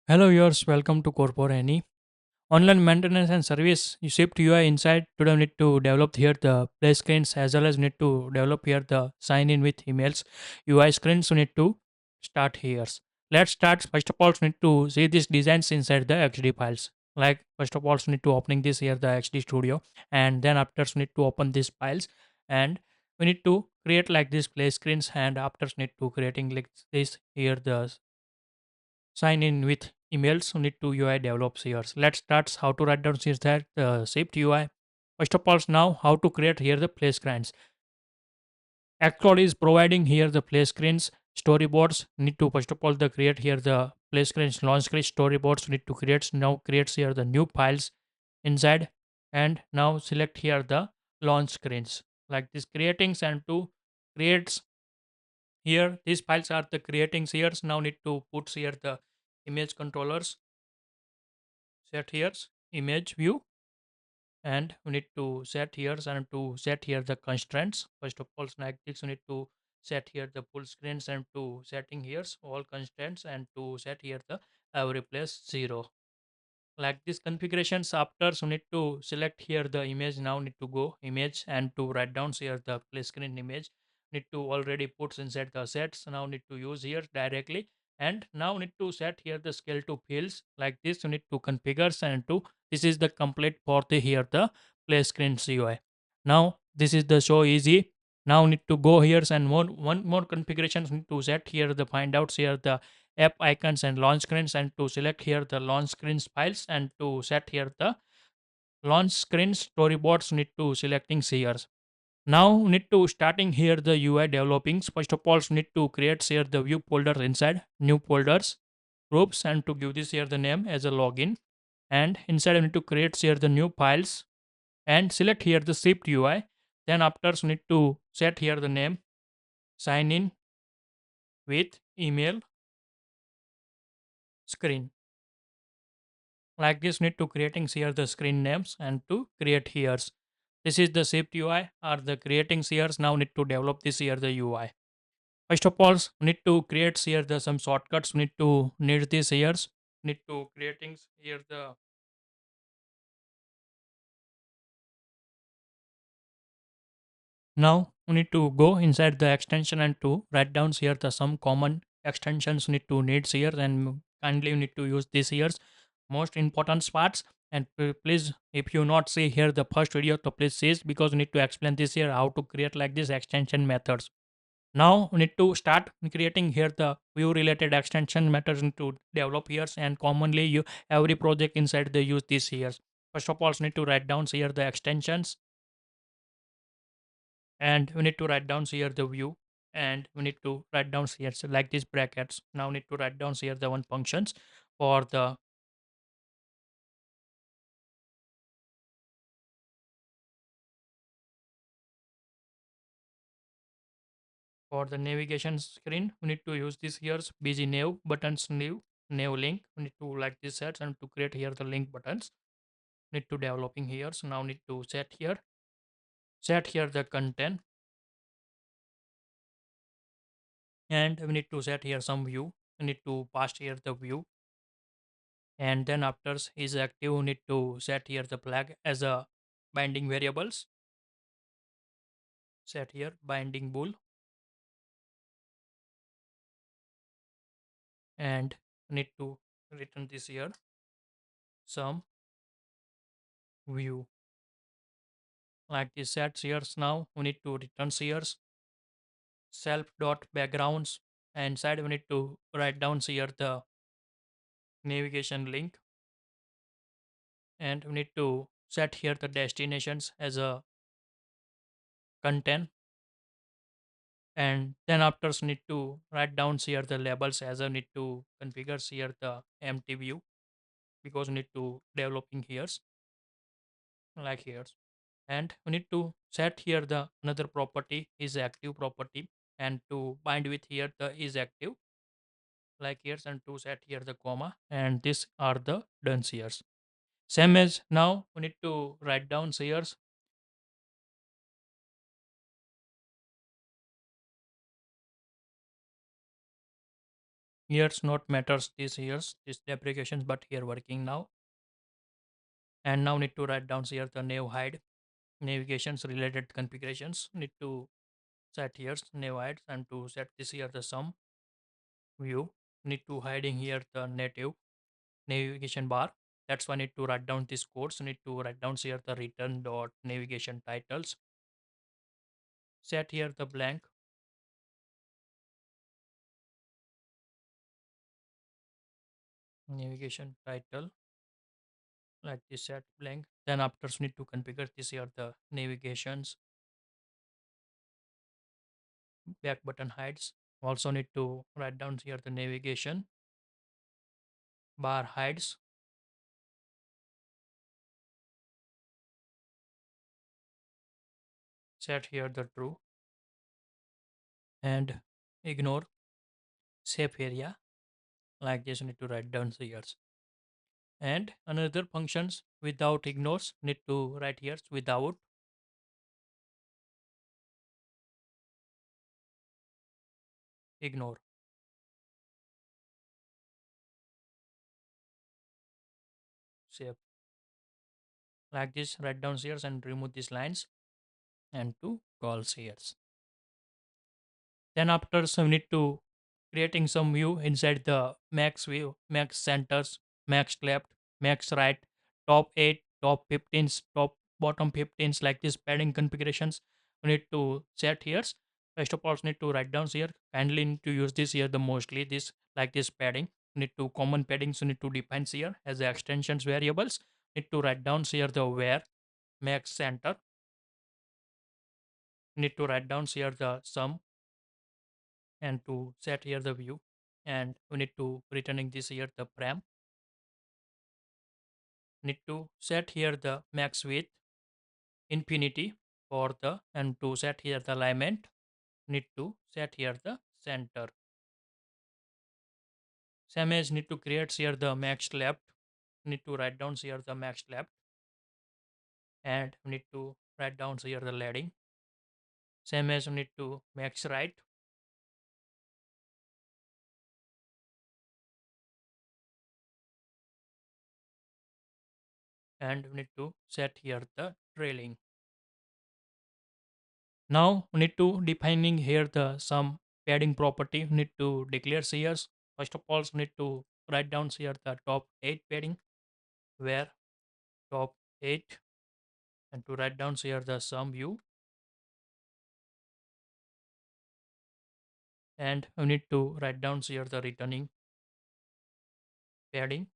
Hello viewers, welcome to CodeForAny. Online maintenance and service. You shift UI inside. Today we need to develop here the play screens as well as need to develop here the sign in with emails. UI screens we need to start here. Let's start. First of all, we need to see these designs inside the XD files. Like first of all, we need to opening this here the XD Studio, and then after we need to open these files, and we need to create like this play screens, and after we need to creating like this here the sign in with emails you need to UI develops here. Let's start how to write down here that shaped UI. First of all, now how to create here the play screens. Xcode is providing here the play screens storyboards. Need to first of all the create here the play screens launch screen storyboards. Need to create now creates here the new files inside and now select here the launch screens like this creatings and to creates here these files are the creatings here. Now need to put here the image controllers set here image view and we need to set here and to set here the constraints. First of all, like this we need to set here the full screens and to setting here all constraints and to set here the every place 0 like this configurations. After so need to select here the image. Now need to go image and to write down here the play screen image. Need to already put inside the sets. Now need to use here directly and now need to set here the scale to fields like this. You need to configure and to this is the complete for the here the play screen UI. Now this is the show easy. Now need to go here and one more configurations need to set here the find out here the app icons and launch screens and to select here the launch screens files and to set here the launch screens storyboards need to selecting here. Now need to starting here the UI developing. First of all need to create here the view folder inside new folders groups and to give this here the name as a login and inside I need to create here the new files and select here the shift UI. Then after need to set here the name sign in with email screen like this need to creating here the screen names and to create here this is the shift UI or the creating here. Now need to develop this here the UI. First of all need to create here the some shortcuts need to need this here need to creating here the now we need to go inside the extension and to write down here the some common extensions need to needs here and kindly you need to use this here most important parts and please if you not see here the first video so please see it because we need to explain this here how to create like this extension methods. Now we need to start creating here the view related extension methods to develop here and commonly you every project inside they use this here. First of all we need to write down here the extensions and we need to write down here the view and we need to write down here so like these brackets. Now we need to write down here the one functions for the navigation screen. We need to use this here busy nav buttons nav link. We need to like this sets and to create here the link buttons need to developing here. So now need to set here the content and we need to set here some view. We need to pass here the view and then after is active we need to set here the flag as a binding variables. Set here binding bool and need to return this here some view like this sets here. Now we need to return here self dot backgrounds and inside we need to write down here the navigation link and we need to set here the destinations as a content and then after need to write down here the labels as I need to configure here the empty view because we need to developing here like here and we need to set here the another property is active property and to bind with here the is active like here and to set here the comma and these are the done here. Same as now we need to write down here Years not matters this years this deprecations, but here working now. And now need to write down here the nav hide navigations related configurations. Need to set here nav hides, and to set this here the sum view. Need to hiding here the native navigation bar. That's why need to write down this code. So need to write down here the return dot navigation titles. Set here the blank navigation title, like this, set blank. Then after need to configure this here the navigations back button hides. Also need to write down here the navigation bar hides. Set here the true, and ignore safe area, like this. Need to write down here. And another functions without ignores need to write here without ignore safe, like this. Write down here and remove these lines, and to call here. Then after some need to creating some view inside the max view, max centers, max left, max right, top 8, top 15s, top bottom 15s, like this padding configurations we need to set here. First of all need to write down here. Kindly need to use this here the mostly this, like this padding. Need to common padding, so need to define here as the extensions variables. Need to write down here the where max center. Need to write down here the sum, and to set here the view, and we need to returning this here the param. Need to set here the max width infinity for the, and to set here the alignment. Need to set here the center. Same as need to create here the max left. Need to write down here the max left, and we need to write down here the leading. Same as we need to max right, and we need to set here the trailing. Now we need to defining here the some padding property. We need to declare here. First of all, we need to write down here the top 8 padding, where top 8, and to write down here the sum view, and we need to write down here the returning padding.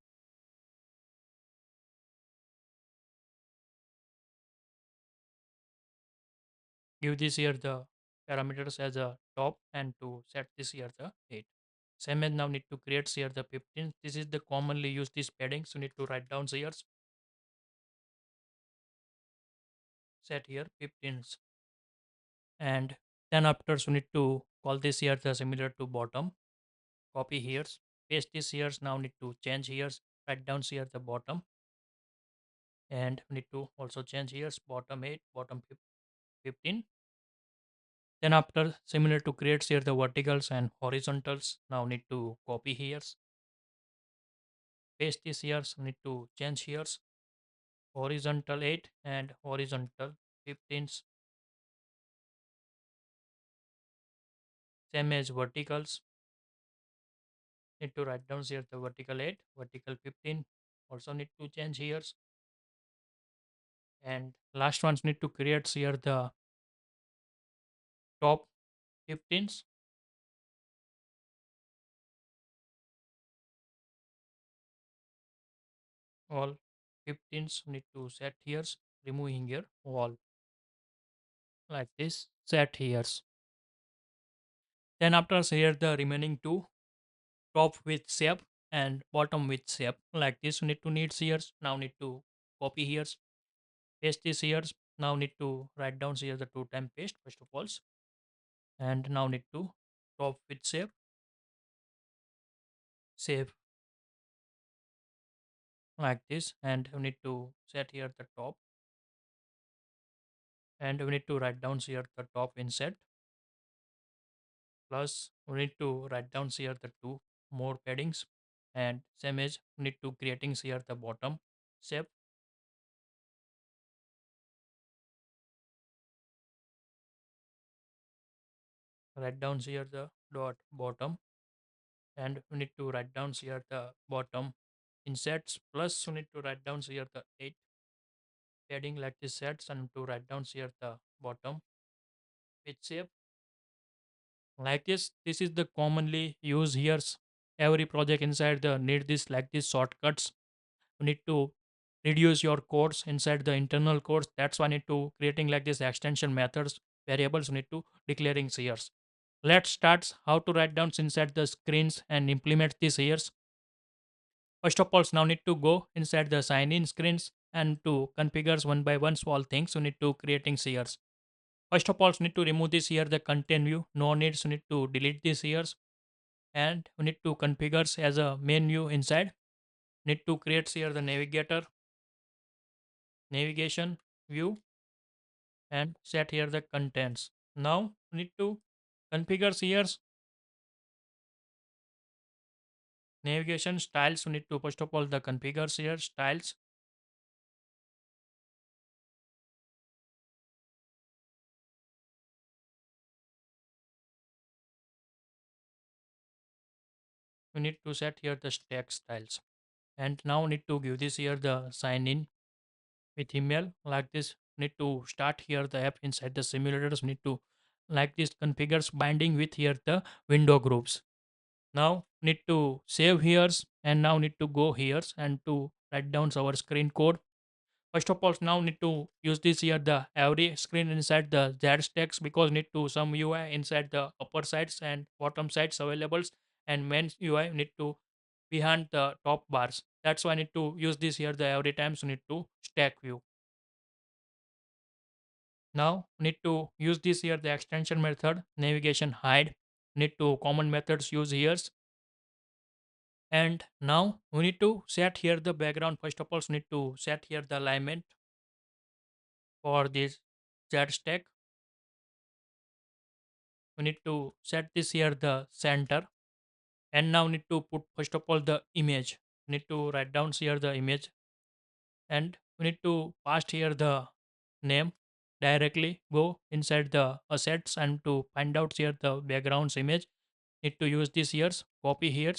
Give this here the parameters as a top, and to set this here the 8. Same as now need to create here the 15. This is the commonly used this padding, so need to write down here, set here 15s. And then after we need to call this here the similar to bottom. Copy here, paste this here. Now need to change here, write down here the bottom, and we need to also change here bottom 8, bottom 15. Then after similar to create here the verticals and horizontals. Now need to copy here, paste this here. Need to change here horizontal 8 and horizontal 15s. Same as verticals. Need to write down here the vertical 8, vertical 15. Also need to change here. And last ones need to create here the top 15s. All 15s need to set here, removing here all, like this, set here. Then after here the remaining two, top with shape and bottom with shape, like this. Need to need here. Now need to copy here, paste this here. Now need to write down here the two time paste first of all, and now need to top with shape, save, like this. And we need to set here the top, and we need to write down here the top inset, plus we need to write down here the two more paddings, and same as need to creating here the bottom shape. Write down here the dot bottom, and we need to write down here the bottom insets, plus we need to write down here the 8 padding like this sets, and to write down here the bottom with shape like this is the commonly used here. Every project inside the need this like this shortcuts. You need to reduce your codes inside the internal codes. That's why I need to creating like this extension methods variables. You need to declaring here. Let's start how to write down inside the screens and implement this here. First of all, now need to go inside the sign in screens and to configure one by one small things. You need to creating here. First of all, you need to remove this here the content view. No needs. You need to delete this here, and we need to configure as a main view inside. Need to create here the navigator navigation view and set here the contents. Now we need to configure here navigation styles. We need to first of all the configure here styles. We need to set here the stack styles, and now we need to give this here the sign in with email like this. Need to start here the app inside the simulators. Need to like this configures binding with here the window groups. Now need to save here, and now need to go here and to write down our screen code. First of all, now need to use this here the every screen inside the Z stacks, because need to some UI inside the upper sides and bottom sides availables, and main UI need to behind the top bars. That's why I need to use this here the every time. So need to stack view. Now need to use this here the extension method navigation hide. Need to common methods use here. And now we need to set here the background. First of all, we need to set here the alignment for this Z stack. We need to set this here the center, and now need to put first of all the image. We need to write down here the image, and we need to pass here the name. Directly go inside the assets and to find out here the backgrounds image. Need to use this here, copy here,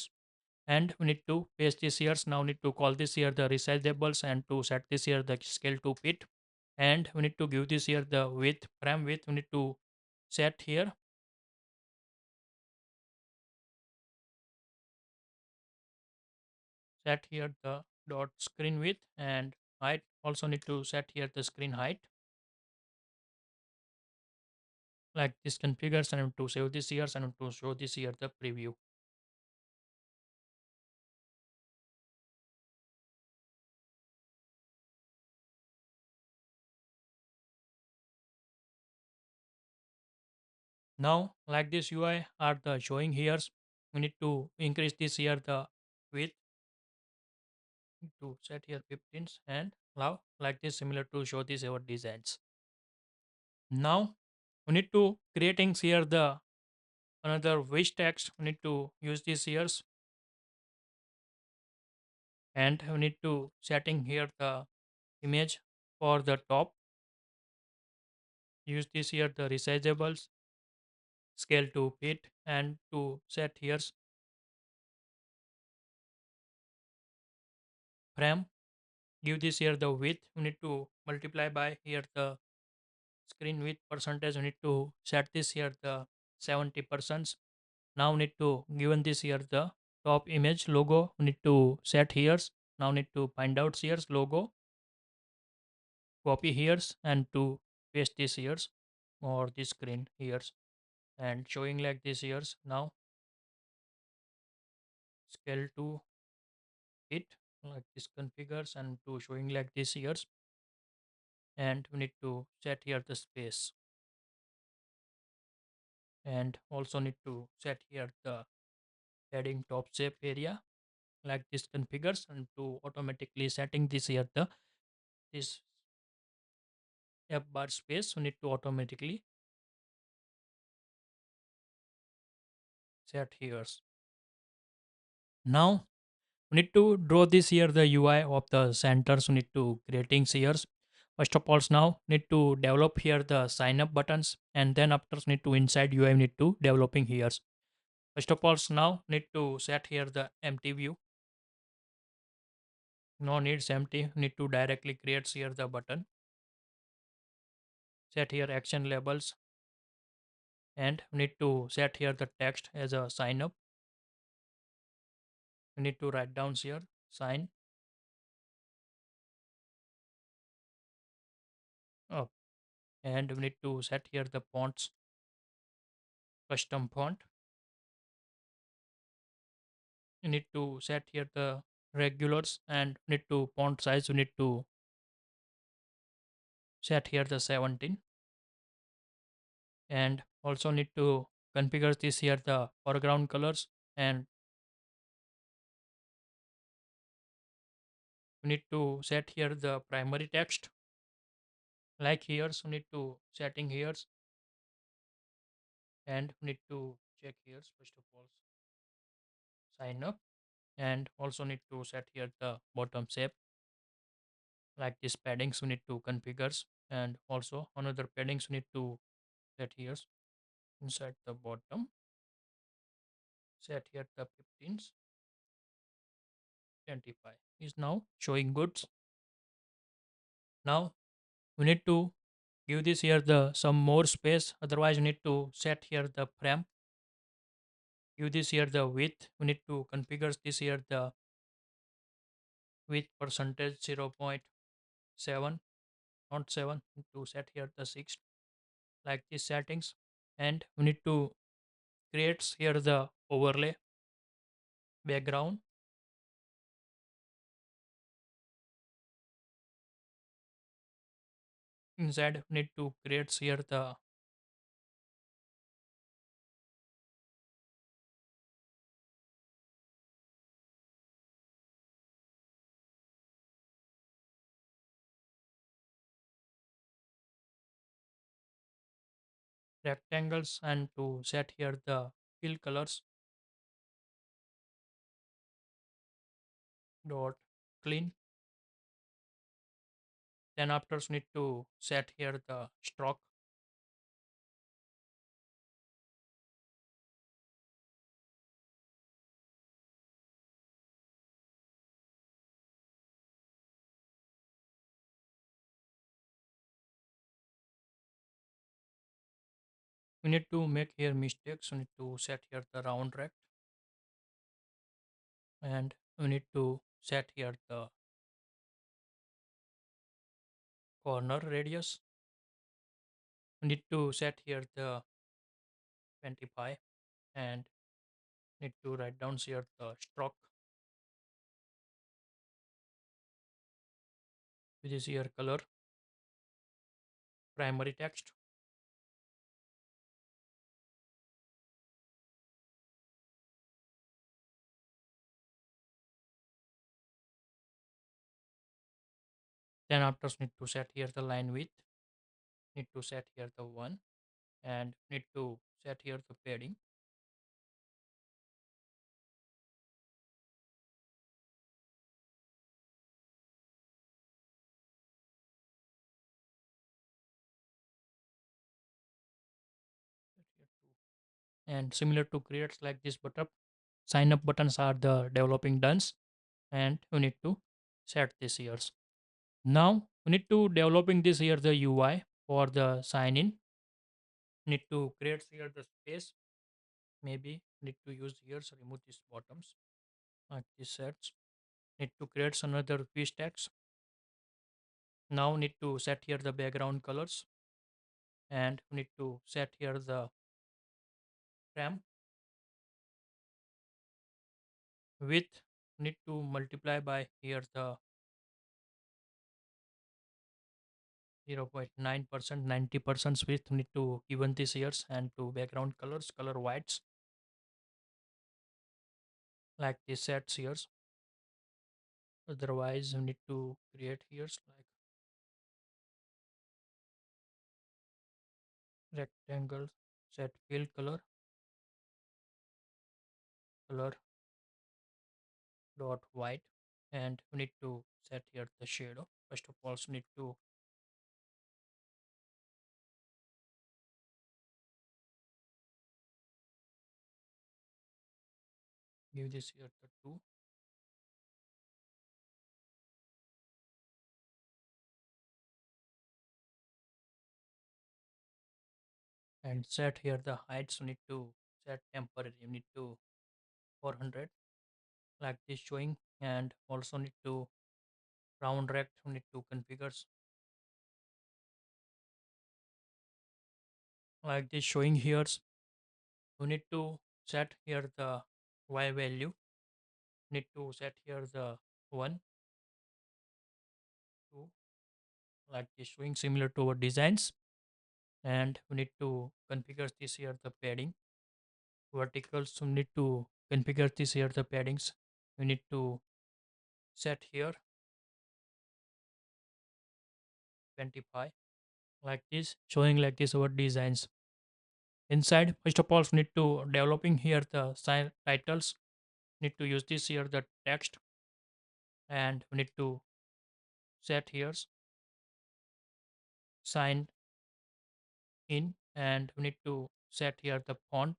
and we need to paste this here. Now need to call this here the resizables and to set this here the scale to fit, and we need to give this here the width frame width. We need to set here, set here the dot screen width, and height also need to set here the screen height like this configures, and to save this here and to show this here the preview. Now like this UI are the showing here. We need to increase this here the width to set here 15, and now like this similar to show this our designs. Now we need to creating here the another wish text. We need to use this here, and we need to setting here the image for the top. Use this here the resizables scale to fit, and to set here frame. Give this here the width. We need to multiply by here the screen width percentage. We need to set this here the 70%. Now we need to given this here the top image logo. We need to set here. Now need to find out here logo, copy here, and to paste this here or this screen here, and showing like this here. Now scale to it like this configures, and to showing like this here, and we need to set here the space, and also need to set here the padding top shape area like this configures, and to automatically setting this here the this f bar space. We need to automatically set here. Now we need to draw this here the UI of the centers. We need to creating here. First of all, now need to develop here the sign up buttons, and then after need to inside UI need to developing here. First of all, now need to set here the empty view. No needs empty. Need to directly create here the button. Set here action labels, and we need to set here the text as a sign up. We need to write down here sign up, and we need to set here the fonts, custom font. You need to set here the regulars, and need to font size. We need to set here the 17, and also need to configure this here the foreground colors, and we need to set here the primary text like here. So need to setting here, and need to check here first of all sign up, and also need to set here the bottom shape like this paddings we need to configure, and also another paddings we need to set here inside the bottom. Set here the 15s 25 is now showing goods. Now we need to give this here the some more space, otherwise we need to set here the frame. Give this here the width. We need to configure this here the width percentage 0.7, not 7, to set here the 6 like these settings. And we need to create here the overlay background. Inside we need to create here the rectangles, and to set here the fill colors dot clean. Then after we need to set here the stroke. We need to make here mistakes. We need to set here the round rect, and we need to set here the corner radius. We need to set here the 25, and need to write down here the stroke which is here color primary text. Then after need to set here the line width. Need to set here the 1, and need to set here the padding. Set here 2. And similar to creates like this button, sign up buttons are the developing done, and we need to set this here. Now we need to developing this here the UI for the sign in. Need to create here the space. Maybe need to use here, so remove these bottoms like this sets. Need to create another fish tags. Now need to set here the background colors, and need to set here the frame width. Need to multiply by here the 0.9%, 90% width. Need to even this here, and to background colors color whites like this sets here. Otherwise we need to create here like rectangle, set fill color dot white, and we need to set here the shadow. First of all, we need to give this here the 2, and set here the heights. We need to set temporary. We need to 400 like this showing, and also need to round rect. We need to configure like this showing here. We need to set here the y value. Need to set here the 1, 2, like this showing similar to our designs, and we need to configure this here the padding verticals. We need to configure this here the paddings. We need to set here 25 like this showing like this our designs inside. First of all, we need to developing here the sign titles. Need to use this here the text, and we need to set here sign in, and we need to set here the font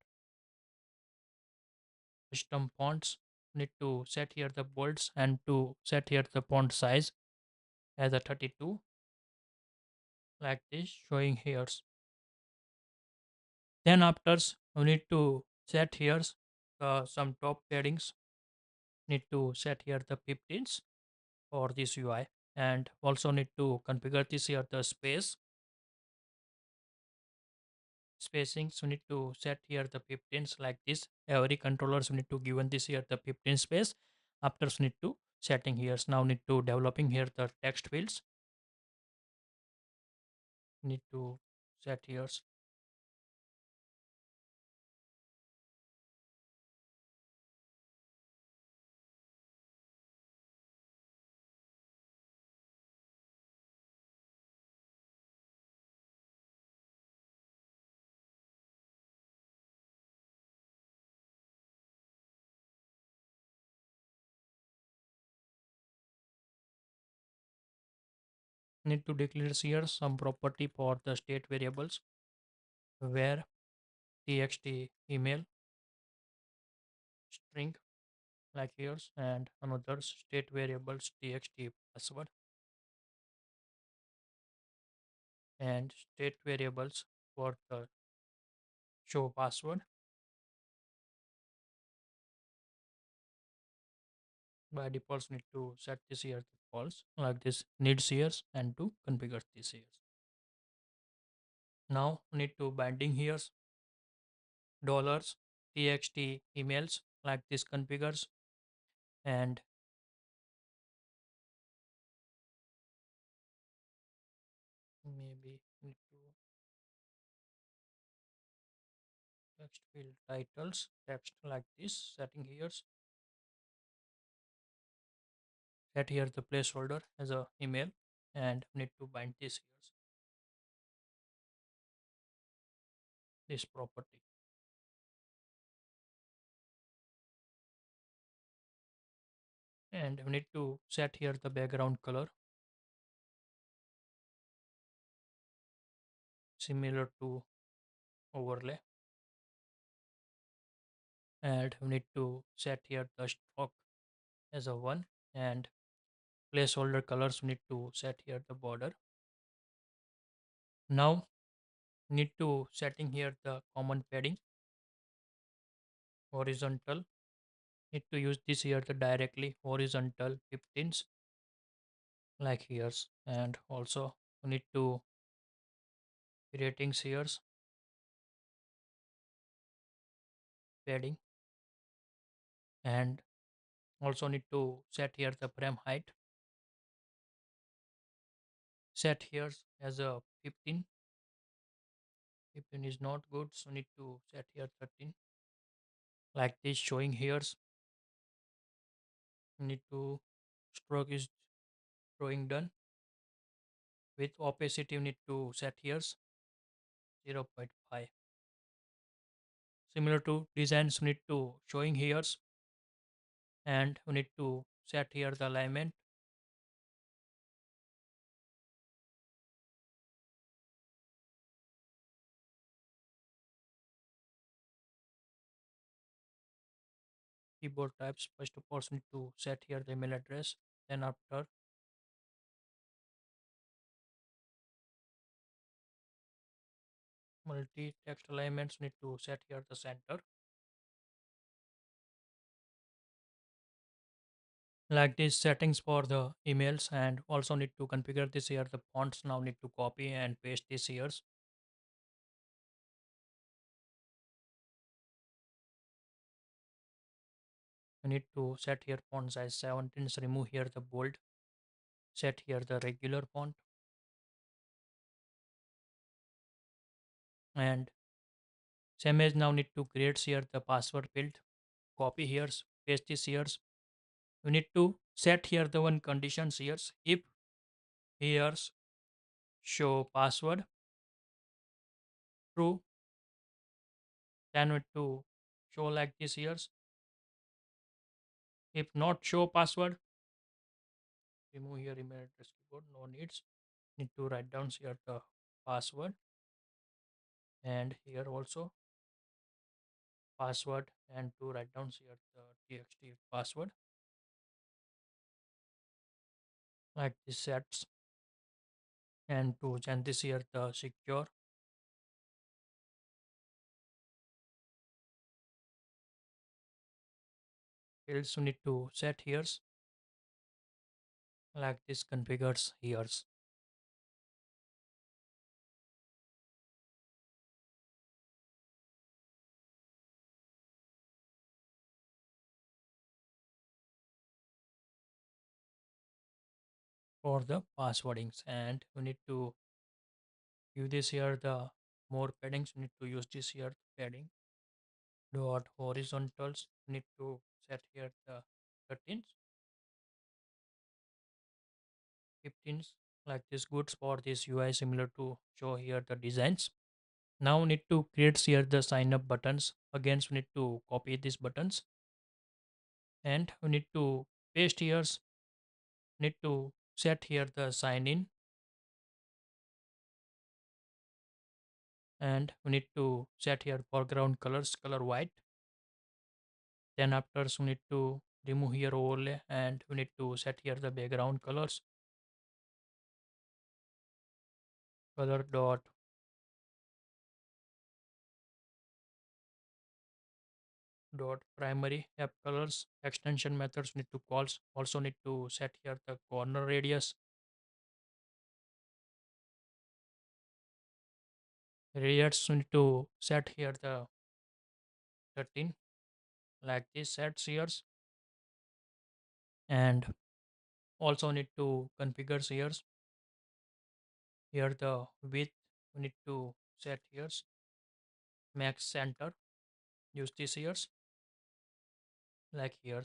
custom fonts. Need to set here the bolds, and to set here the font size as a 32 like this showing here. Then after, we need to set here some top paddings. Need to set here the 15s for this UI, and also need to configure this here the spacing. So need to set here the 15s like this. Every controllers we need to given this here the 15 space. After, need to setting here. Now need to developing here the text fields. Need to set here. Need to declare here some property for the state variables where txt email string like here's, and another state variables txt password, and state variables for the show password. By default, need to set this here to false like this needs here, and to configure this here. Now need to binding here dollars txt emails like this configures, and maybe need to text field titles text like this setting here. Set here the placeholder as a email, and need to bind this here this property, and we need to set here the background color similar to overlay, and we need to set here the stroke as a 1, and placeholder colors we need to set here the border. Now need to setting here the common padding horizontal. Need to use this here the directly horizontal 15s like here's, and also we need to creating here's padding, and also need to set here the frame height. Set here as a 15. 15 is not good, so need to set here 13 like this showing here. Need to stroke is drawing done. With opacity, you need to set here 0.5. Similar to designs, you need to showing here and we need to set here the alignment. Keyboard types, first of all we need to set here the email address, then after multi text alignments we need to set here the center, like these settings for the emails, and also need to configure this here the fonts. Now need to copy and paste this here. We need to set here font size 17, so remove here the bold, set here the regular font, and same as now need to create here the password field, copy here, paste this here. We need to set here the one conditions here. If here's show password true, then we need to show like this here. If not show password, remove here email address keyboard, no needs. Need to write down here the password, and here also password, and to write down here the txt password, like this sets, and to change this here the secure fields we need to set here, like this configures here. For the passwordings, and we need to give this here the more paddings. We need to use this here padding dot horizontals. We need to set here the 13s, 15s, like this goods for this UI similar to show here the designs. Now we need to create here the sign up buttons. Again we need to copy these buttons, and we need to paste here. Need to set here the sign in, and we need to set here foreground colors color white. Then after we need to remove here overlay, and we need to set here the background colors, color dot primary app colors. Extension methods need to calls, also need to set here the corner radius. Radius we need to set here the 13, like this sets here, and also need to configure here. Here the width we need to set here, max center, use this here, like here,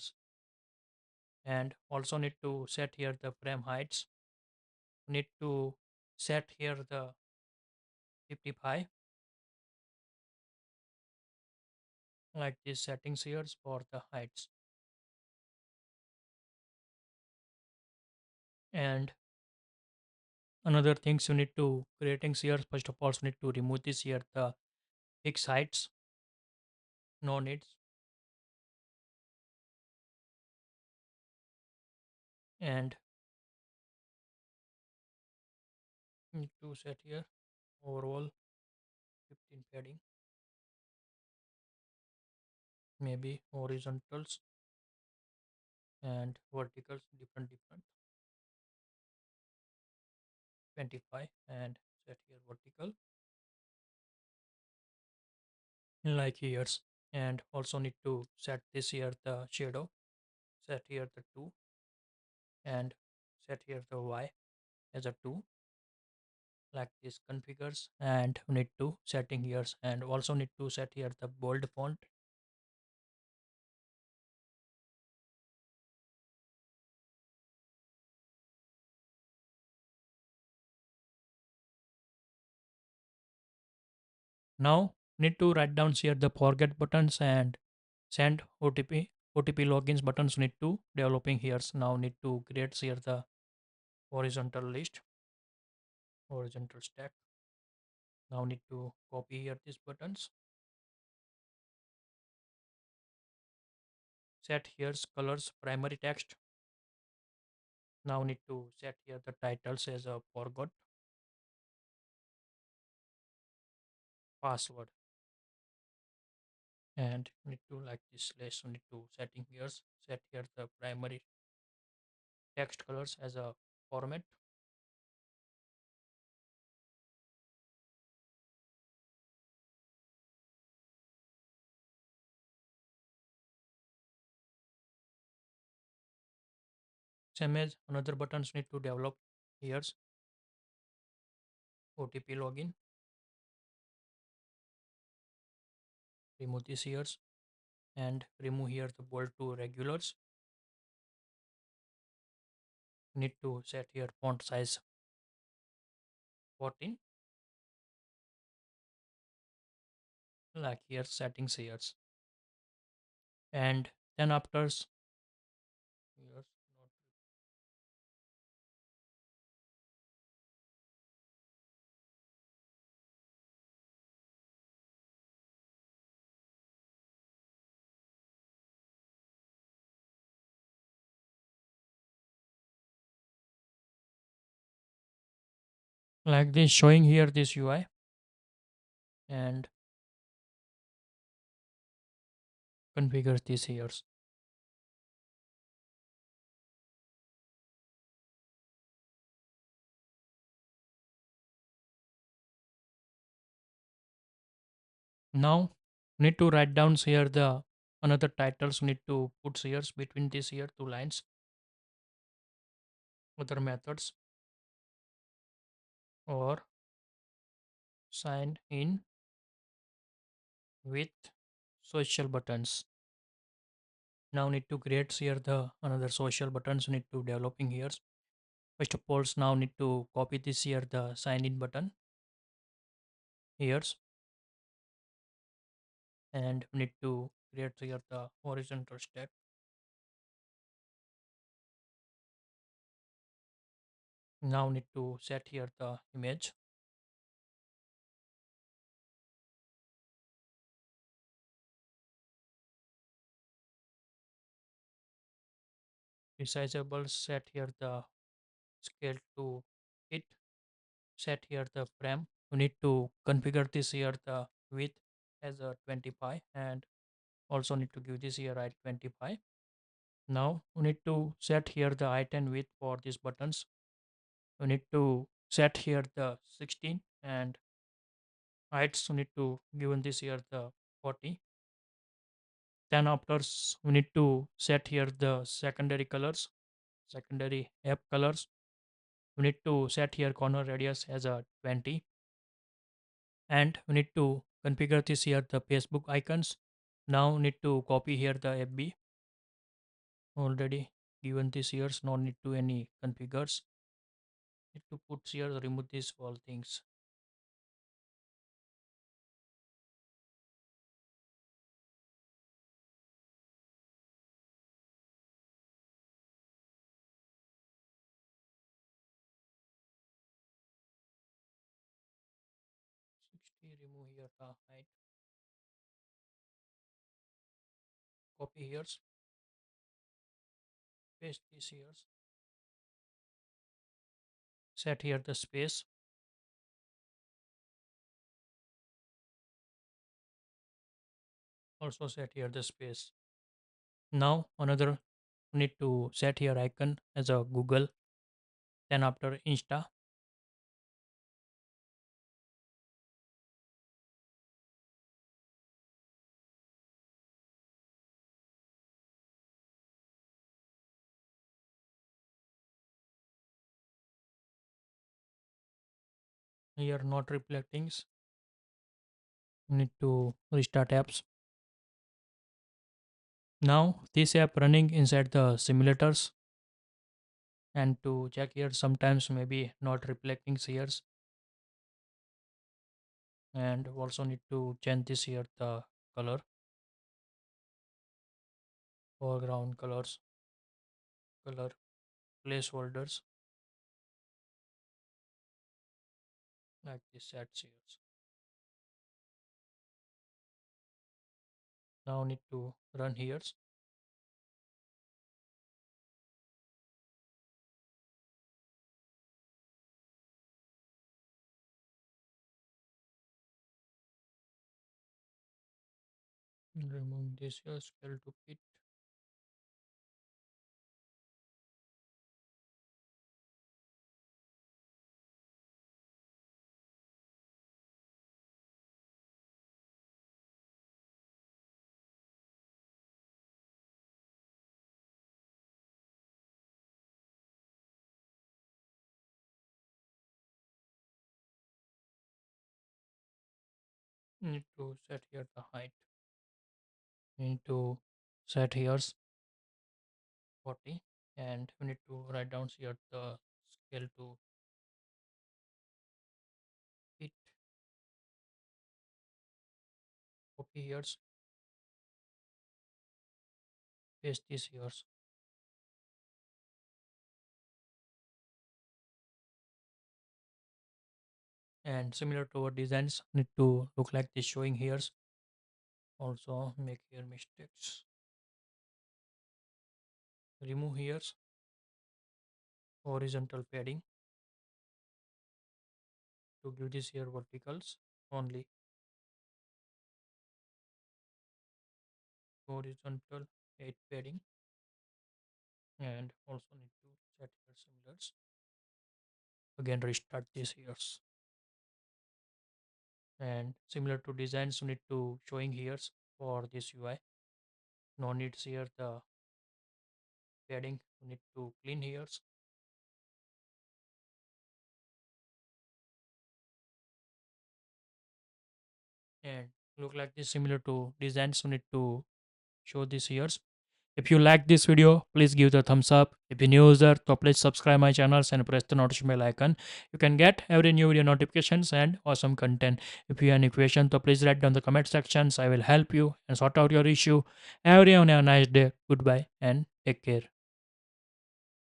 and also need to set here the frame heights. Need to set here the 55, like these settings here for the heights. And another things you need to creating here, first of all you need to remove this here the fixed heights, no needs, and need to set here overall 15 padding, maybe horizontals and verticals different 25, and set here vertical like here. And also need to set this here the shadow, set here the 2, and set here the y as a 2, like this configures. And we need to setting here, and also need to set here the bold font. Now need to write down here the forget buttons and send OTP. OTP logins buttons need to developing here. Now need to create here the horizontal list, horizontal stack. Now need to copy here these buttons. Set here's colors primary text. Now need to set here the titles as a forgot password, and need to like this slash need to setting here. Set here the primary text colors as a format. Same as another buttons need to develop here's OTP login. Remove this here's and remove here the bold to regulars. Need to set here font size 14, like here settings here. And then after here's not like this showing here this UI, and configure this here. Now need to write down here the another titles need to put here between these here two lines. Other methods or sign in with social buttons. Now need to create here the another social buttons need to developing here. First of all, now need to copy this here the sign in button here, and need to create here the horizontal stack. Now need to set here the image. Resizable, set here the scale to it. Set here the frame. We need to configure this here the width as a 25, and also need to give this here height 25. Now we need to set here the height and width for these buttons. We need to set here the 16, and heights we need to given this here the 40. Then after we need to set here the secondary colors, secondary app colors. We need to set here corner radius as a 20, and we need to configure this here the Facebook icons. Now need to copy here the FB, already given this here, no need to any configures. Need to put here remove these all things. Remove here the height, copy here, paste this here, set here the space, also set here the space. Now another need to set here icon as a Google, then after Insta. Here not reflecting, need to restart apps. Now this app running inside the simulators, and to check here sometimes maybe not reflecting here, and also need to change this here the color. foreground colors, color placeholders like this set here. Now need to run here. Remove this here, scale to fit. Need to set here the height. Need to set here's 40, and we need to write down here the scale to fit. Copy here's, paste this here's, and similar to our designs need to look like this showing here's. Also make here mistakes. Remove here's horizontal padding to give this here verticals only. Horizontal 8 padding, and also need to set here similars. Again restart this here's, and similar to designs you need to showing here's for this UI. No needs here the padding, you need to clean here's, and look like this similar to designs you need to show this here's. If you like this video, please give the thumbs up. If you're new user, so please subscribe my channels and press the notification bell icon. You can get every new video notifications and awesome content. If you have any question, so please write down the comment sections. I will help you and sort out your issue. Everyone have a nice day. Goodbye and take care.